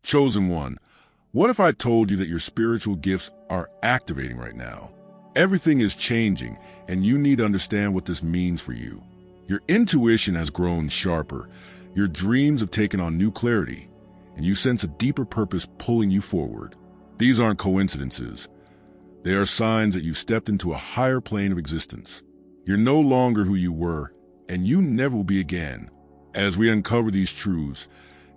Chosen one, what if I told you that your spiritual gifts are activating right now? Everything is changing, and you need to understand what this means for you. Your intuition has grown sharper, your dreams have taken on new clarity, and you sense a deeper purpose pulling you forward. These aren't coincidences. They are signs that you've stepped into a higher plane of existence. You're no longer who you were, and you never will be again. As we uncover these truths,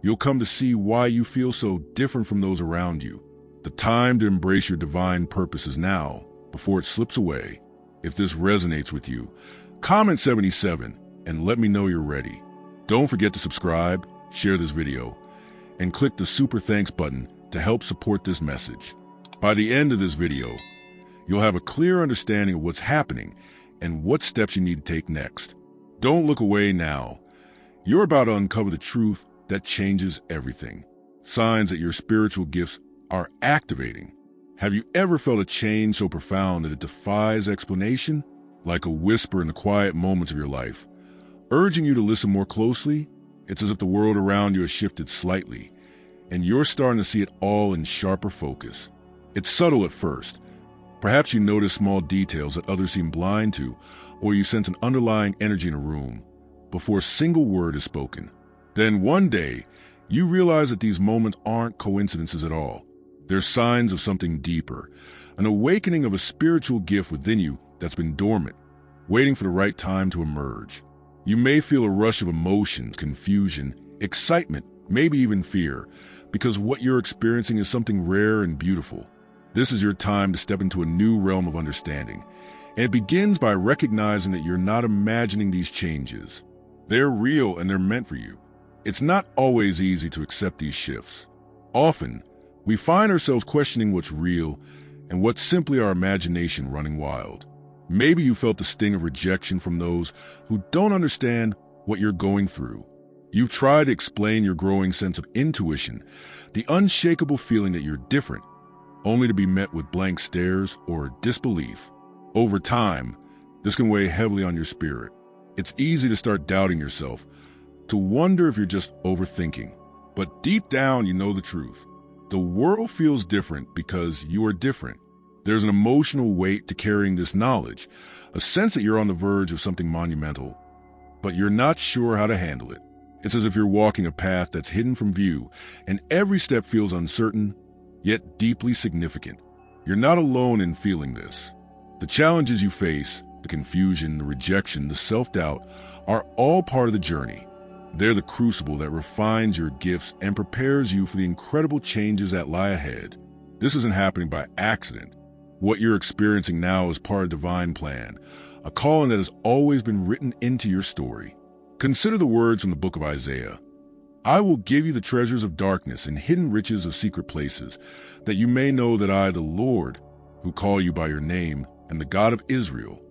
you'll come to see why you feel so different from those around you. The time to embrace your divine purpose is now, before it slips away. If this resonates with you, comment 77 and let me know you're ready. Don't forget to subscribe, share this video, and click the super thanks button to help support this message. By the end of this video, you'll have a clear understanding of what's happening and what steps you need to take next. Don't look away now. You're about to uncover the truth that changes everything. Signs that your spiritual gifts are activating. Have you ever felt a change so profound that it defies explanation? Like a whisper in the quiet moments of your life, urging you to listen more closely? It's as if the world around you has shifted slightly, and you're starting to see it all in sharper focus. It's subtle at first. Perhaps you notice small details that others seem blind to, or you sense an underlying energy in a room before a single word is spoken. Then one day, you realize that these moments aren't coincidences at all. They're signs of something deeper, an awakening of a spiritual gift within you that's been dormant, waiting for the right time to emerge. You may feel a rush of emotions, confusion, excitement, maybe even fear, because what you're experiencing is something rare and beautiful. This is your time to step into a new realm of understanding, and it begins by recognizing that you're not imagining these changes. They're real and they're meant for you. It's not always easy to accept these shifts. Often, we find ourselves questioning what's real and what's simply our imagination running wild. Maybe you felt the sting of rejection from those who don't understand what you're going through. You've tried to explain your growing sense of intuition, the unshakable feeling that you're different, only to be met with blank stares or disbelief. Over time, this can weigh heavily on your spirit. It's easy to start doubting yourself, to wonder if you're just overthinking. But deep down, you know the truth. The world feels different because you are different. There's an emotional weight to carrying this knowledge, a sense that you're on the verge of something monumental, but you're not sure how to handle it. It's as if you're walking a path that's hidden from view, and every step feels uncertain, yet deeply significant. You're not alone in feeling this. The challenges you face, the confusion, the rejection, the self-doubt, are all part of the journey. They're the crucible that refines your gifts and prepares you for the incredible changes that lie ahead. This isn't happening by accident. What you're experiencing now is part of a divine plan, a calling that has always been written into your story. Consider the words from the book of Isaiah. I will give you the treasures of darkness and hidden riches of secret places, that you may know that I, the Lord, who call you by your name, am the God of Israel.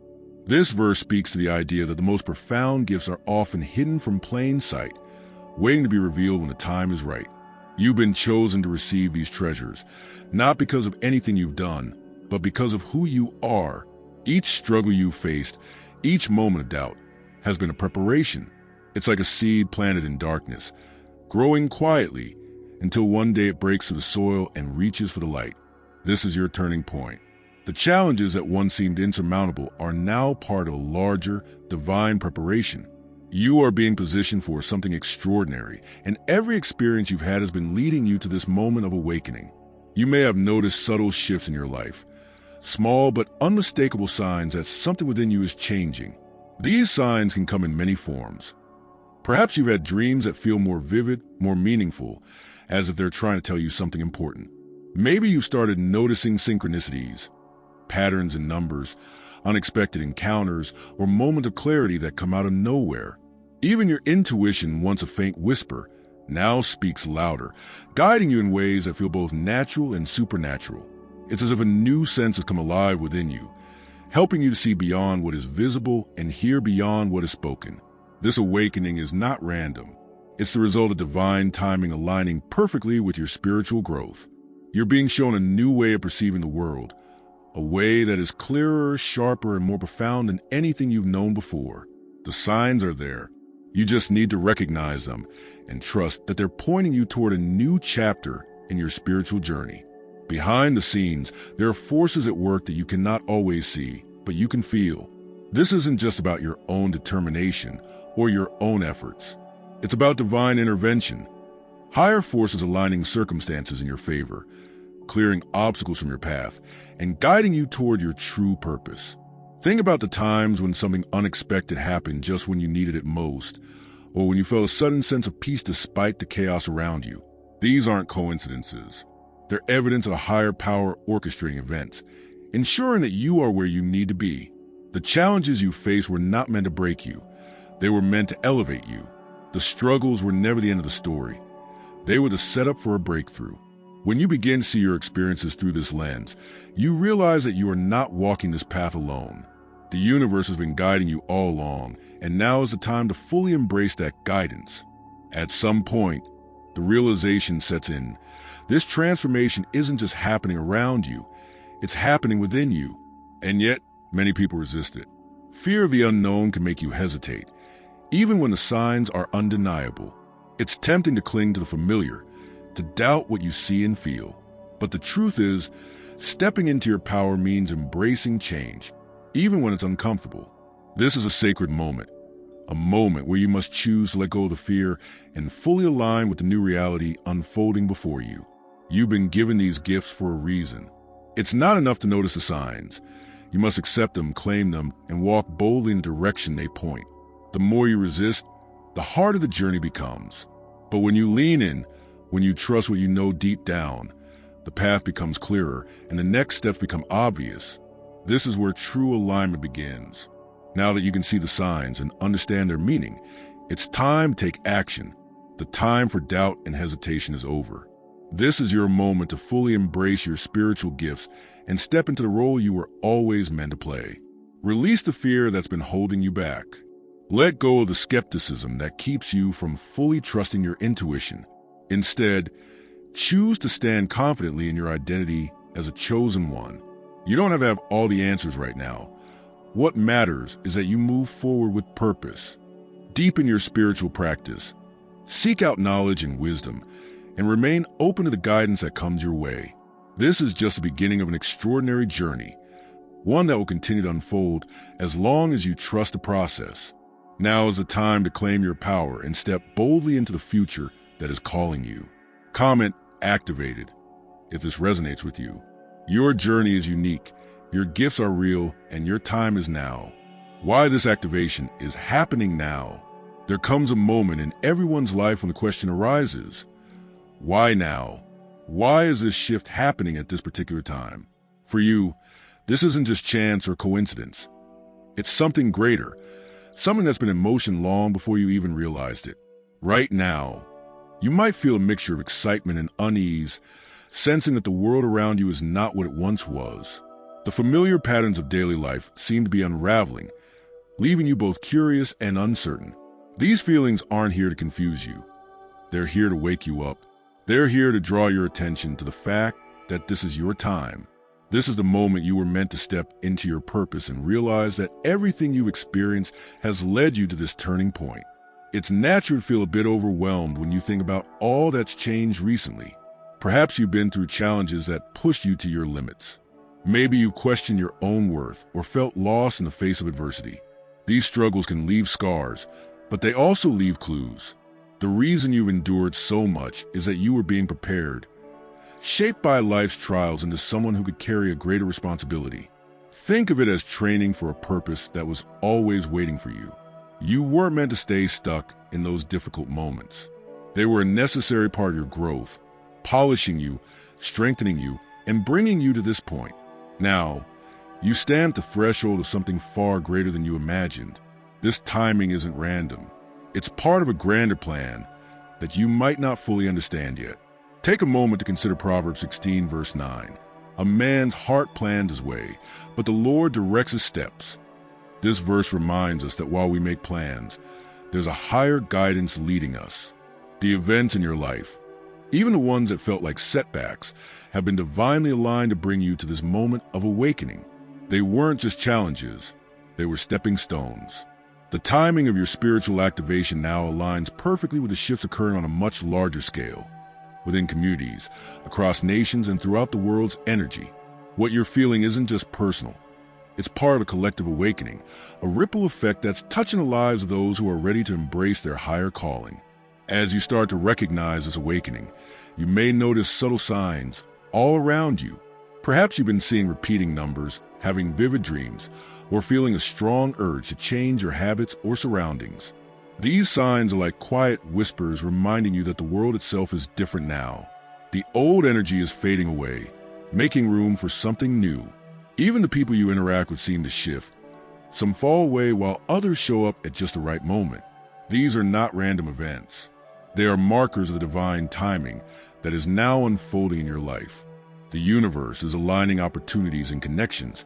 This verse speaks to the idea that the most profound gifts are often hidden from plain sight, waiting to be revealed when the time is right. You've been chosen to receive these treasures, not because of anything you've done, but because of who you are. Each struggle you faced, each moment of doubt, has been a preparation. It's like a seed planted in darkness, growing quietly until one day it breaks through the soil and reaches for the light. This is your turning point. The challenges that once seemed insurmountable are now part of a larger, divine preparation. You are being positioned for something extraordinary, and every experience you've had has been leading you to this moment of awakening. You may have noticed subtle shifts in your life, small but unmistakable signs that something within you is changing. These signs can come in many forms. Perhaps you've had dreams that feel more vivid, more meaningful, as if they're trying to tell you something important. Maybe you started noticing synchronicities, patterns in numbers, unexpected encounters, or moments of clarity that come out of nowhere. Even your intuition, once a faint whisper, now speaks louder, guiding you in ways that feel both natural and supernatural. It's as if a new sense has come alive within you, helping you to see beyond what is visible and hear beyond what is spoken. This awakening is not random. It's the result of divine timing aligning perfectly with your spiritual growth. You're being shown a new way of perceiving the world, a way that is clearer, sharper, and more profound than anything you've known before. The signs are there. You just need to recognize them and trust that they're pointing you toward a new chapter in your spiritual journey. Behind the scenes, there are forces at work that you cannot always see, but you can feel. This isn't just about your own determination or your own efforts. It's about divine intervention. Higher forces aligning circumstances in your favor, clearing obstacles from your path, and guiding you toward your true purpose. Think about the times when something unexpected happened just when you needed it most, or when you felt a sudden sense of peace despite the chaos around you. These aren't coincidences. They're evidence of a higher power orchestrating events, ensuring that you are where you need to be. The challenges you face were not meant to break you. They were meant to elevate you. The struggles were never the end of the story. They were the setup for a breakthrough. When you begin to see your experiences through this lens, you realize that you are not walking this path alone. The universe has been guiding you all along, and now is the time to fully embrace that guidance. At some point, the realization sets in. This transformation isn't just happening around you, it's happening within you. And yet, many people resist it. Fear of the unknown can make you hesitate, even when the signs are undeniable. It's tempting to cling to the familiar, to doubt what you see and feel. But the truth is, stepping into your power means embracing change, even when it's uncomfortable. This is a sacred moment, a moment where you must choose to let go of the fear and fully align with the new reality unfolding before you. You've been given these gifts for a reason. It's not enough to notice the signs. You must accept them, claim them, and walk boldly in the direction they point. The more you resist, the harder the journey becomes. But when you lean in, when you trust what you know deep down, the path becomes clearer and the next steps become obvious. This is where true alignment begins. Now that you can see the signs and understand their meaning, it's time to take action. The time for doubt and hesitation is over. This is your moment to fully embrace your spiritual gifts and step into the role you were always meant to play. Release the fear that's been holding you back. Let go of the skepticism that keeps you from fully trusting your intuition. Instead, choose to stand confidently in your identity as a chosen one. You don't have to have all the answers right now. What matters is that you move forward with purpose. Deepen your spiritual practice. Seek out knowledge and wisdom, and remain open to the guidance that comes your way. This is just the beginning of an extraordinary journey, one that will continue to unfold as long as you trust the process. Now is the time to claim your power and step boldly into the future that is calling you. Comment activated if this resonates with you. Your journey is unique, your gifts are real, and your time is now. Why this activation is happening now. There comes a moment in everyone's life when the question arises, why now? Why is this shift happening at this particular time? For you, this isn't just chance or coincidence. It's something greater, something that's been in motion long before you even realized it. Right now, you might feel a mixture of excitement and unease, sensing that the world around you is not what it once was. The familiar patterns of daily life seem to be unraveling, leaving you both curious and uncertain. These feelings aren't here to confuse you. They're here to wake you up. They're here to draw your attention to the fact that this is your time. This is the moment you were meant to step into your purpose and realize that everything you've experienced has led you to this turning point. It's natural to feel a bit overwhelmed when you think about all that's changed recently. Perhaps you've been through challenges that pushed you to your limits. Maybe you questioned your own worth or felt lost in the face of adversity. These struggles can leave scars, but they also leave clues. The reason you've endured so much is that you were being prepared, shaped by life's trials into someone who could carry a greater responsibility. Think of it as training for a purpose that was always waiting for you. You weren't meant to stay stuck in those difficult moments. They were a necessary part of your growth, polishing you, strengthening you, and bringing you to this point. Now, you stand at the threshold of something far greater than you imagined. This timing isn't random. It's part of a grander plan that you might not fully understand yet. Take a moment to consider Proverbs 16, verse 9. A man's heart plans his way, but the Lord directs his steps. This verse reminds us that while we make plans, there's a higher guidance leading us. The events in your life, even the ones that felt like setbacks, have been divinely aligned to bring you to this moment of awakening. They weren't just challenges, they were stepping stones. The timing of your spiritual activation now aligns perfectly with the shifts occurring on a much larger scale. within communities, across nations, and throughout the world's energy. What you're feeling isn't just personal. It's part of a collective awakening, a ripple effect that's touching the lives of those who are ready to embrace their higher calling. As you start to recognize this awakening, you may notice subtle signs all around you. Perhaps you've been seeing repeating numbers, having vivid dreams, or feeling a strong urge to change your habits or surroundings. These signs are like quiet whispers reminding you that the world itself is different now. The old energy is fading away, making room for something new. Even the people you interact with seem to shift. Some fall away while others show up at just the right moment. These are not random events. They are markers of the divine timing that is now unfolding in your life. The universe is aligning opportunities and connections,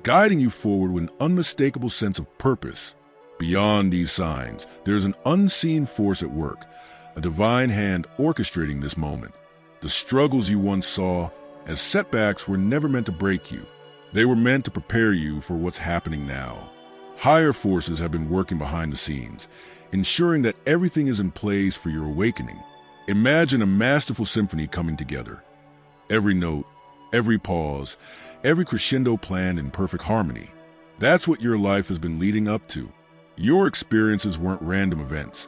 guiding you forward with an unmistakable sense of purpose. Beyond these signs, there is an unseen force at work, a divine hand orchestrating this moment. The struggles you once saw as setbacks were never meant to break you. They were meant to prepare you for what's happening now. Higher forces have been working behind the scenes, ensuring that everything is in place for your awakening. Imagine a masterful symphony coming together. Every note, every pause, every crescendo planned in perfect harmony. That's what your life has been leading up to. Your experiences weren't random events.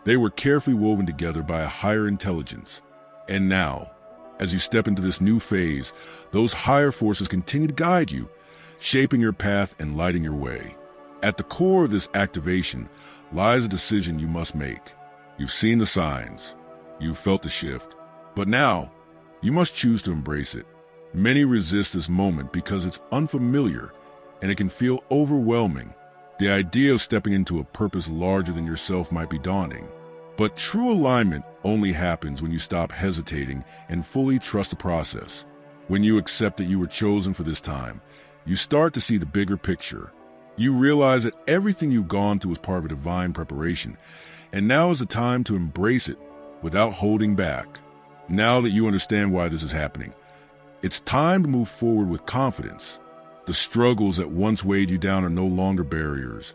They were carefully woven together by a higher intelligence. And now, as you step into this new phase, those higher forces continue to guide you, shaping your path and lighting your way. At the core of this activation lies a decision you must make. You've seen the signs, you've felt the shift, but now you must choose to embrace it. Many resist this moment because it's unfamiliar and it can feel overwhelming. The idea of stepping into a purpose larger than yourself might be daunting. But true alignment only happens when you stop hesitating and fully trust the process. When you accept that you were chosen for this time, you start to see the bigger picture. You realize that everything you've gone through is part of a divine preparation, and now is the time to embrace it without holding back. Now that you understand why this is happening, it's time to move forward with confidence. The struggles that once weighed you down are no longer barriers.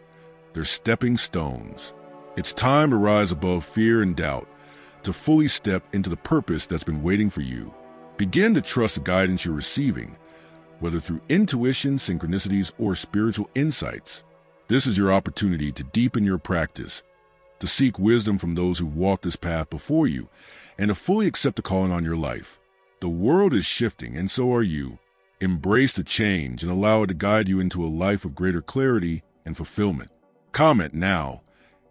They're stepping stones. It's time to rise above fear and doubt, to fully step into the purpose that's been waiting for you. Begin to trust the guidance you're receiving, whether through intuition, synchronicities, or spiritual insights. This is your opportunity to deepen your practice, to seek wisdom from those who've walked this path before you, and to fully accept the calling on your life. The world is shifting, and so are you. Embrace the change and allow it to guide you into a life of greater clarity and fulfillment. Comment now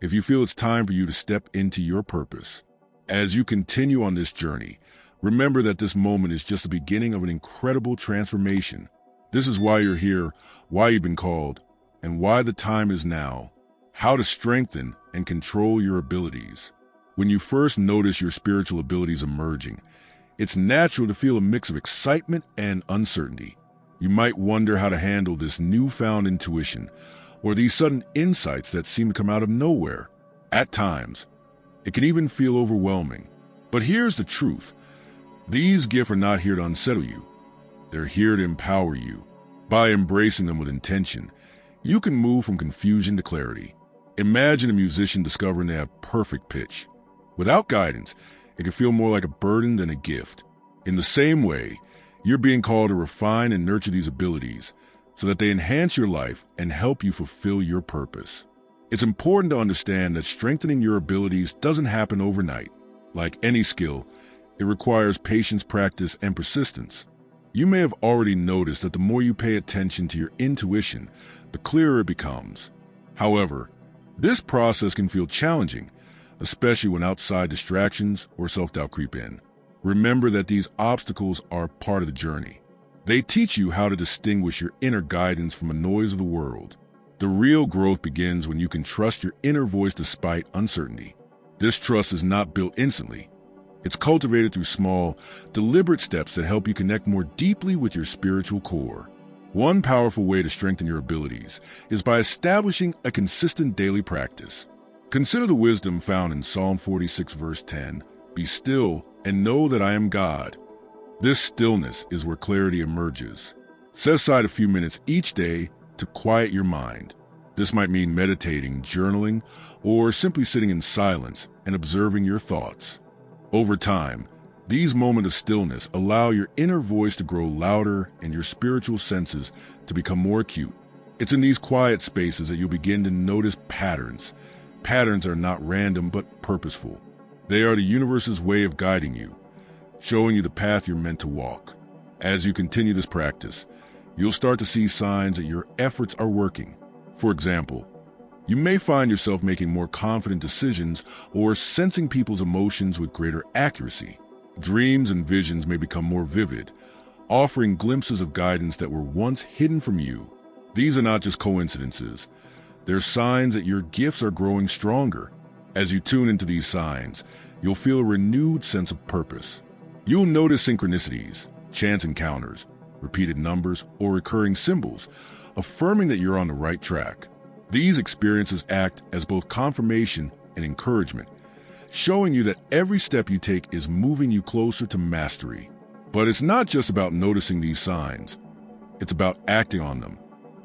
if you feel it's time for you to step into your purpose. As you continue on this journey, remember that this moment is just the beginning of an incredible transformation. This is why you're here, why you've been called, and why the time is now. How to strengthen and control your abilities. When you first notice your spiritual abilities emerging, it's natural to feel a mix of excitement and uncertainty. You might wonder how to handle this newfound intuition, or these sudden insights that seem to come out of nowhere. At times, it can even feel overwhelming. But here's the truth. These gifts are not here to unsettle you. They're here to empower you. By embracing them with intention, you can move from confusion to clarity. Imagine a musician discovering they have perfect pitch. Without guidance, it can feel more like a burden than a gift. In the same way, you're being called to refine and nurture these abilities so that they enhance your life and help you fulfill your purpose. It's important to understand that strengthening your abilities doesn't happen overnight. Like any skill, it requires patience, practice, and persistence. You may have already noticed that the more you pay attention to your intuition, the clearer it becomes. However, this process can feel challenging, especially when outside distractions or self-doubt creep in. Remember that these obstacles are part of the journey. They teach you how to distinguish your inner guidance from the noise of the world. The real growth begins when you can trust your inner voice despite uncertainty. This trust is not built instantly. It's cultivated through small, deliberate steps that help you connect more deeply with your spiritual core. One powerful way to strengthen your abilities is by establishing a consistent daily practice. Consider the wisdom found in Psalm 46, verse 10, "Be still and know that I am God." This stillness is where clarity emerges. Set aside a few minutes each day to quiet your mind. This might mean meditating, journaling, or simply sitting in silence and observing your thoughts. Over time, These moments of stillness allow your inner voice to grow louder and your spiritual senses to become more acute. It's in these quiet spaces that you'll begin to notice patterns. Patterns are not random but purposeful. They are the universe's way of guiding you, showing you the path you're meant to walk. As you continue this practice, you'll start to see signs that your efforts are working. For example, you may find yourself making more confident decisions or sensing people's emotions with greater accuracy. Dreams and visions may become more vivid, offering glimpses of guidance that were once hidden from you. These are not just coincidences. They're signs that your gifts are growing stronger. As you tune into these signs, you'll feel a renewed sense of purpose. You'll notice synchronicities, chance encounters, repeated numbers, or recurring symbols, affirming that you're on the right track. These experiences act as both confirmation and encouragement, showing you that every step you take is moving you closer to mastery. But it's not just about noticing these signs. It's about acting on them.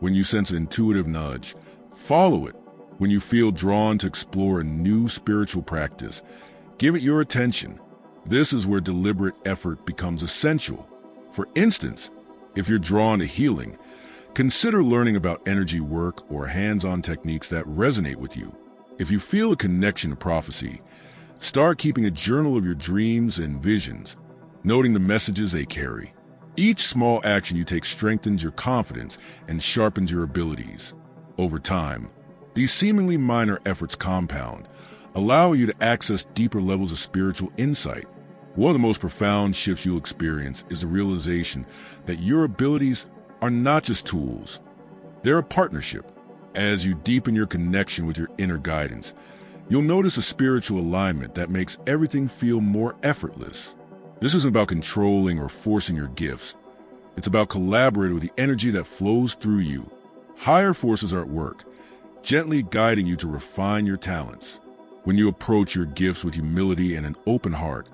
When you sense an intuitive nudge, follow it. When you feel drawn to explore a new spiritual practice, give it your attention. This is where deliberate effort becomes essential. For instance, if you're drawn to healing, consider learning about energy work or hands-on techniques that resonate with you. If you feel a connection to prophecy, start keeping a journal of your dreams and visions, noting the messages they carry. Each small action you take strengthens your confidence and sharpens your abilities. Over time, these seemingly minor efforts compound, allowing you to access deeper levels of spiritual insight. One of the most profound shifts you'll experience is the realization that your abilities are not just tools. They're a partnership. As you deepen your connection with your inner guidance, you'll notice a spiritual alignment that makes everything feel more effortless. This isn't about controlling or forcing your gifts. It's about collaborating with the energy that flows through you. Higher forces are at work, gently guiding you to refine your talents. When you approach your gifts with humility and an open heart,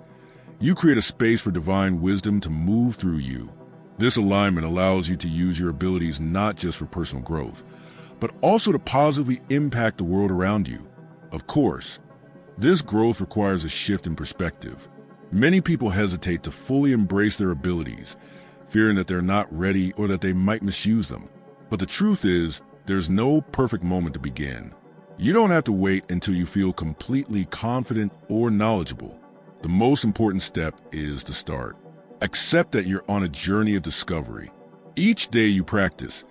you create a space for divine wisdom to move through you. This alignment allows you to use your abilities not just for personal growth, but also to positively impact the world around you. Of course, this growth requires a shift in perspective. Many people hesitate to fully embrace their abilities, fearing that they're not ready or that they might misuse them. But the truth is, there's no perfect moment to begin. You don't have to wait until you feel completely confident or knowledgeable. The most important step is to start. Accept that you're on a journey of discovery. Each day you practice,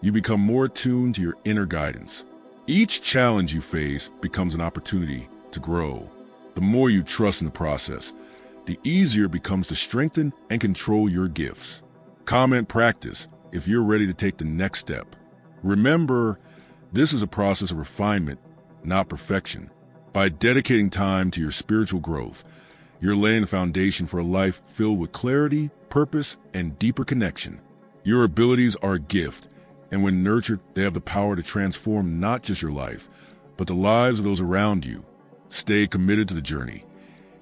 you become more attuned to your inner guidance. Each challenge you face becomes an opportunity to grow. The more you trust in the process, the easier it becomes to strengthen and control your gifts. Comment practice if you're ready to take the next step. Remember, this is a process of refinement, not perfection. By dedicating time to your spiritual growth, you're laying the foundation for a life filled with clarity, purpose, and deeper connection. Your abilities are a gift, and when nurtured, they have the power to transform not just your life, but the lives of those around you. Stay committed to the journey,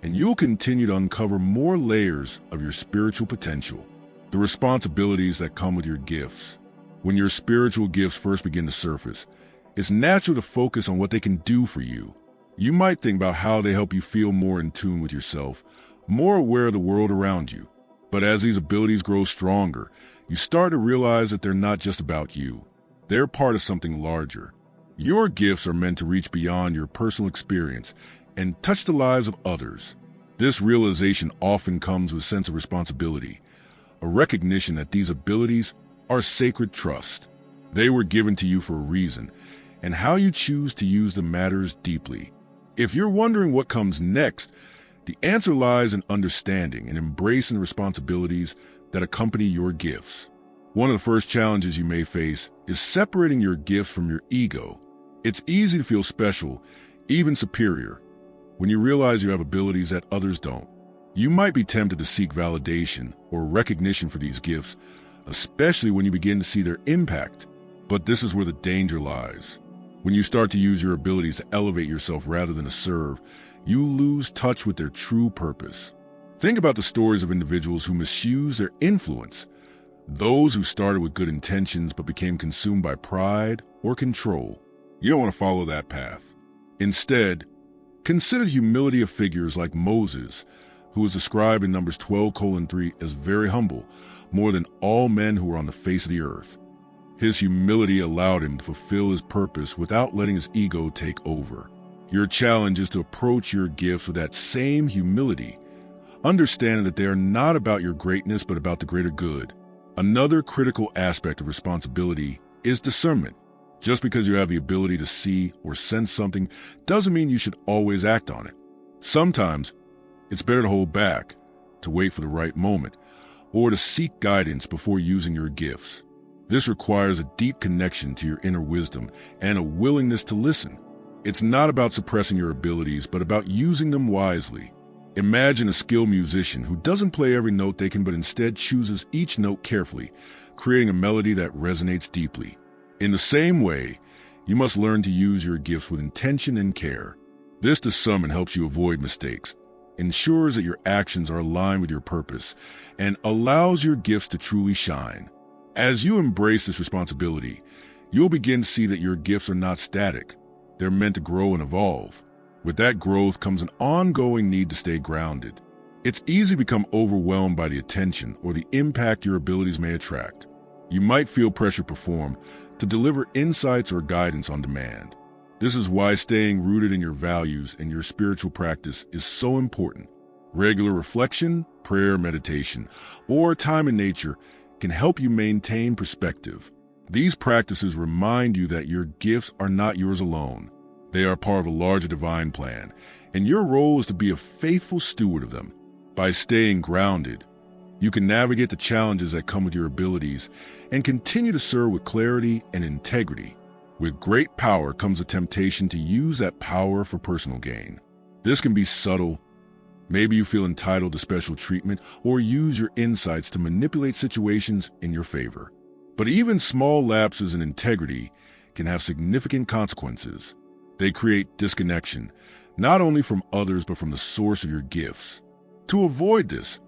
and you'll continue to uncover more layers of your spiritual potential. The responsibilities that come with your gifts. When your spiritual gifts first begin to surface, it's natural to focus on what they can do for you. You might think about how they help you feel more in tune with yourself, more aware of the world around you. But as these abilities grow stronger, you start to realize that they're not just about you. They're part of something larger. Your gifts are meant to reach beyond your personal experience and touch the lives of others. This realization often comes with a sense of responsibility, a recognition that these abilities are sacred trust. They were given to you for a reason, and how you choose to use them matters deeply. If you're wondering what comes next, the answer lies in understanding and embracing the responsibilities that accompany your gifts. One of the first challenges you may face is separating your gifts from your ego. It's easy to feel special, even superior, when you realize you have abilities that others don't. You might be tempted to seek validation or recognition for these gifts, especially when you begin to see their impact. But this is where the danger lies. When you start to use your abilities to elevate yourself rather than to serve, you lose touch with their true purpose. Think about the stories of individuals who misuse their influence, those who started with good intentions but became consumed by pride or control. You don't want to follow that path. Instead, consider the humility of figures like Moses, who is described in Numbers 12:3 as very humble, more than all men who are on the face of the earth. His humility allowed him to fulfill his purpose without letting his ego take over. Your challenge is to approach your gifts with that same humility, understanding that they are not about your greatness but about the greater good. Another critical aspect of responsibility is discernment. Just because you have the ability to see or sense something doesn't mean you should always act on it. Sometimes it's better to hold back, to wait for the right moment, or to seek guidance before using your gifts. This requires a deep connection to your inner wisdom and a willingness to listen. It's not about suppressing your abilities, but about using them wisely. Imagine a skilled musician who doesn't play every note they can, but instead chooses each note carefully, creating a melody that resonates deeply. In the same way, you must learn to use your gifts with intention and care. This discernment helps you avoid mistakes, ensures that your actions are aligned with your purpose, and allows your gifts to truly shine. As you embrace this responsibility, you'll begin to see that your gifts are not static. They're meant to grow and evolve. With that growth comes an ongoing need to stay grounded. It's easy to become overwhelmed by the attention or the impact your abilities may attract. You might feel pressure to perform, to deliver insights or guidance on demand. This is why staying rooted in your values and your spiritual practice is so important. Regular reflection, prayer, meditation, or time in nature can help you maintain perspective. These practices remind you that your gifts are not yours alone. They are part of a larger divine plan, and your role is to be a faithful steward of them. By staying grounded, you can navigate the challenges that come with your abilities and continue to serve with clarity and integrity. With great power comes a temptation to use that power for personal gain. This can be subtle. Maybe you feel entitled to special treatment or use your insights to manipulate situations in your favor. But even small lapses in integrity can have significant consequences. They create disconnection, not only from others but from the source of your gifts. To avoid this,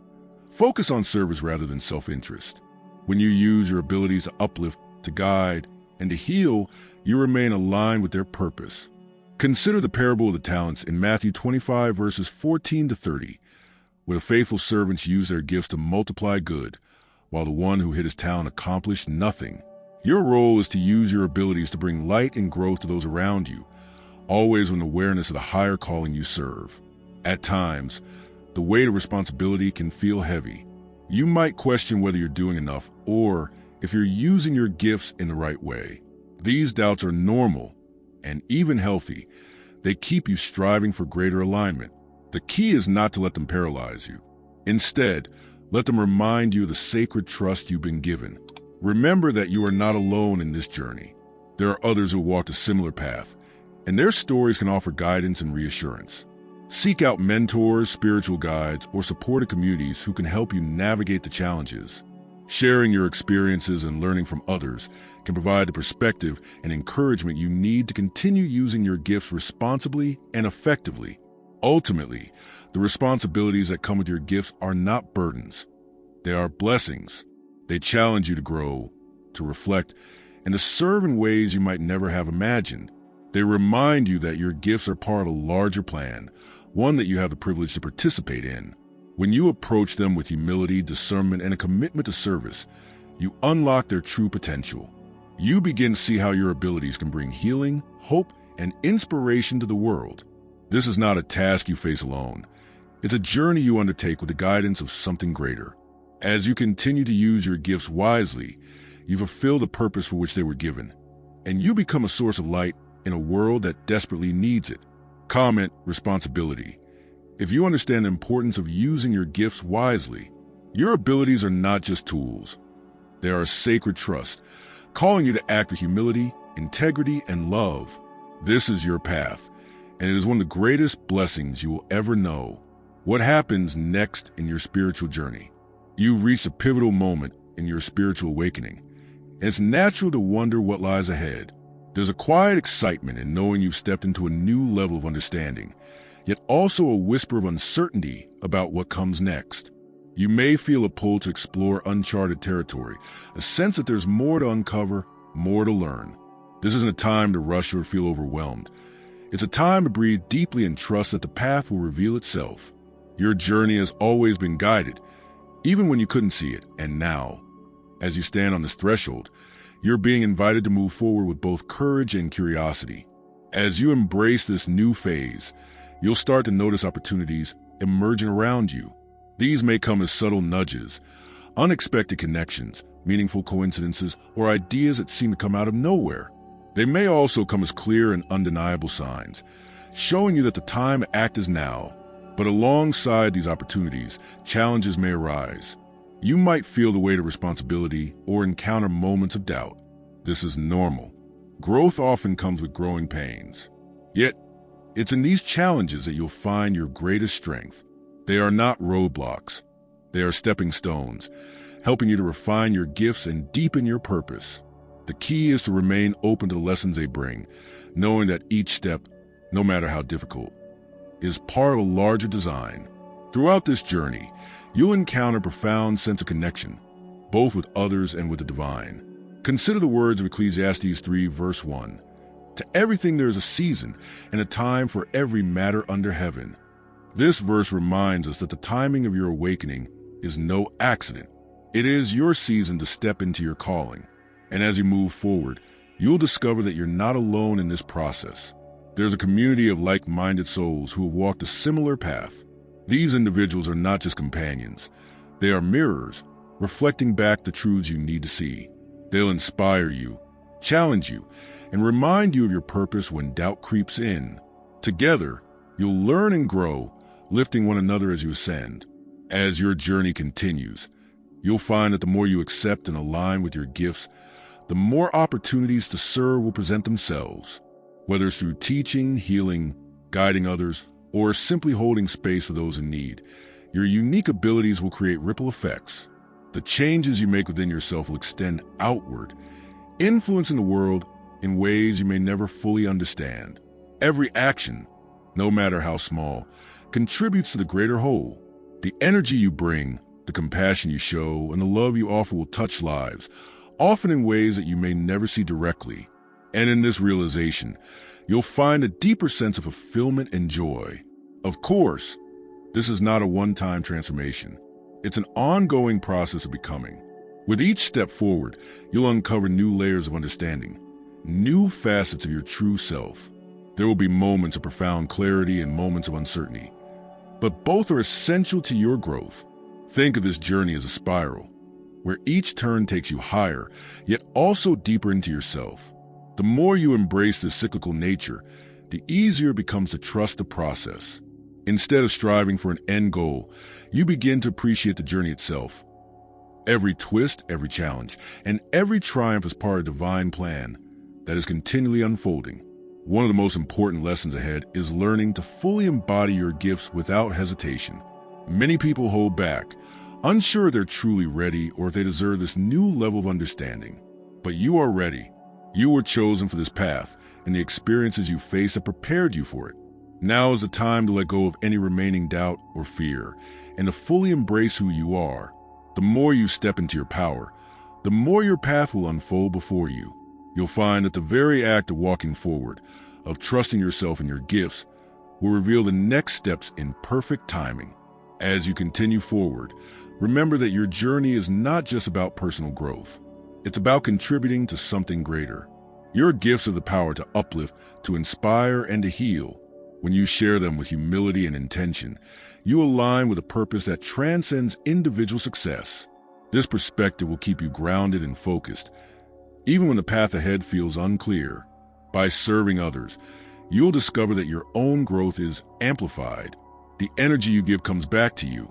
focus on service rather than self-interest. When you use your abilities to uplift, to guide, and to heal, you remain aligned with their purpose. Consider the parable of the talents in Matthew 25, verses 14-30, where the faithful servants used their gifts to multiply good, while the one who hid his talent accomplished nothing. Your role is to use your abilities to bring light and growth to those around you, always with awareness of the higher calling you serve. At times, the weight of responsibility can feel heavy. You might question whether you're doing enough or if you're using your gifts in the right way. These doubts are normal and even healthy. They keep you striving for greater alignment. The key is not to let them paralyze you. Instead, let them remind you of the sacred trust you've been given. Remember that you are not alone in this journey. There are others who walked a similar path, and their stories can offer guidance and reassurance. Seek out mentors, spiritual guides, or supportive communities who can help you navigate the challenges. Sharing your experiences and learning from others can provide the perspective and encouragement you need to continue using your gifts responsibly and effectively. Ultimately, the responsibilities that come with your gifts are not burdens. They are blessings. They challenge you to grow, to reflect, and to serve in ways you might never have imagined. They remind you that your gifts are part of a larger plan, one that you have the privilege to participate in. When you approach them with humility, discernment, and a commitment to service, you unlock their true potential. You begin to see how your abilities can bring healing, hope, and inspiration to the world. This is not a task you face alone. It's a journey you undertake with the guidance of something greater. As you continue to use your gifts wisely, you fulfill the purpose for which they were given, and you become a source of light in a world that desperately needs it. Comment: responsibility. If you understand the importance of using your gifts wisely, your abilities are not just tools. They are a sacred trust, calling you to act with humility, integrity, and love. This is your path, and it is one of the greatest blessings you will ever know. What happens next in your spiritual journey? You've reached a pivotal moment in your spiritual awakening, and it's natural to wonder what lies ahead. There's a quiet excitement in knowing you've stepped into a new level of understanding, yet also a whisper of uncertainty about what comes next. You may feel a pull to explore uncharted territory, a sense that there's more to uncover, more to learn. This isn't a time to rush or feel overwhelmed. It's a time to breathe deeply and trust that the path will reveal itself. Your journey has always been guided, even when you couldn't see it. And now, as you stand on this threshold, you're being invited to move forward with both courage and curiosity. As you embrace this new phase, you'll start to notice opportunities emerging around you. These may come as subtle nudges, unexpected connections, meaningful coincidences, or ideas that seem to come out of nowhere. They may also come as clear and undeniable signs, showing you that the time to act is now. But alongside these opportunities, challenges may arise. You might feel the weight of responsibility or encounter moments of doubt. This is normal. Growth often comes with growing pains. Yet, it's in these challenges that you'll find your greatest strength. They are not roadblocks. They are stepping stones, helping you to refine your gifts and deepen your purpose. The key is to remain open to the lessons they bring, knowing that each step, no matter how difficult, is part of a larger design. Throughout this journey, you'll encounter a profound sense of connection, both with others and with the divine. Consider the words of Ecclesiastes 3, verse 1. To everything there is a season and a time for every matter under heaven. This verse reminds us that the timing of your awakening is no accident. It is your season to step into your calling. And as you move forward, you'll discover that you're not alone in this process. There's a community of like-minded souls who have walked a similar path. These individuals are not just companions. They are mirrors, reflecting back the truths you need to see. They'll inspire you, challenge you, and remind you of your purpose when doubt creeps in. Together, you'll learn and grow, lifting one another as you ascend. As your journey continues, you'll find that the more you accept and align with your gifts, the more opportunities to serve will present themselves. Whether it's through teaching, healing, guiding others, or simply holding space for those in need, your unique abilities will create ripple effects. The changes you make within yourself will extend outward, influencing the world in ways you may never fully understand. Every action, no matter how small, contributes to the greater whole. The energy you bring, the compassion you show, and the love you offer will touch lives, often in ways that you may never see directly. And in this realization, you'll find a deeper sense of fulfillment and joy. Of course, this is not a one-time transformation. It's an ongoing process of becoming. With each step forward, you'll uncover new layers of understanding, new facets of your true self. There will be moments of profound clarity and moments of uncertainty, but both are essential to your growth. Think of this journey as a spiral, where each turn takes you higher, yet also deeper into yourself. The more you embrace this cyclical nature, the easier it becomes to trust the process. Instead of striving for an end goal, you begin to appreciate the journey itself. Every twist, every challenge, and every triumph is part of a divine plan that is continually unfolding. One of the most important lessons ahead is learning to fully embody your gifts without hesitation. Many people hold back, unsure they're truly ready or if they deserve this new level of understanding. But you are ready. You were chosen for this path, and the experiences you face have prepared you for it. Now is the time to let go of any remaining doubt or fear, and to fully embrace who you are. The more you step into your power, the more your path will unfold before you. You'll find that the very act of walking forward, of trusting yourself and your gifts, will reveal the next steps in perfect timing. As you continue forward, remember that your journey is not just about personal growth. It's about contributing to something greater. Your gifts have the power to uplift, to inspire, and to heal. When you share them with humility and intention, you align with a purpose that transcends individual success. This perspective will keep you grounded and focused, even when the path ahead feels unclear. By serving others, you'll discover that your own growth is amplified. The energy you give comes back to you,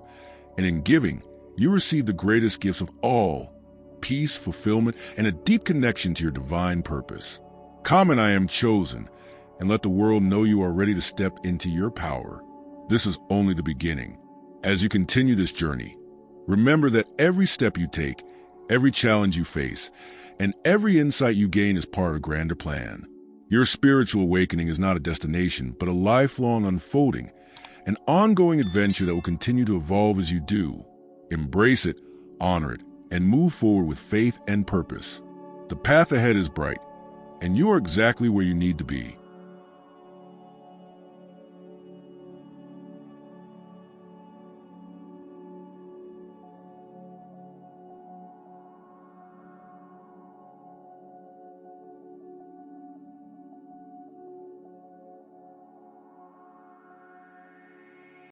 and in giving, you receive the greatest gifts of all: peace, fulfillment, and a deep connection to your divine purpose. Comment "I am chosen," and let the world know you are ready to step into your power. This is only the beginning. As you continue this journey, remember that every step you take, every challenge you face, and every insight you gain is part of a grander plan. Your spiritual awakening is not a destination, but a lifelong unfolding, an ongoing adventure that will continue to evolve as you do. Embrace it, honor it, and move forward with faith and purpose. The path ahead is bright, and you are exactly where you need to be.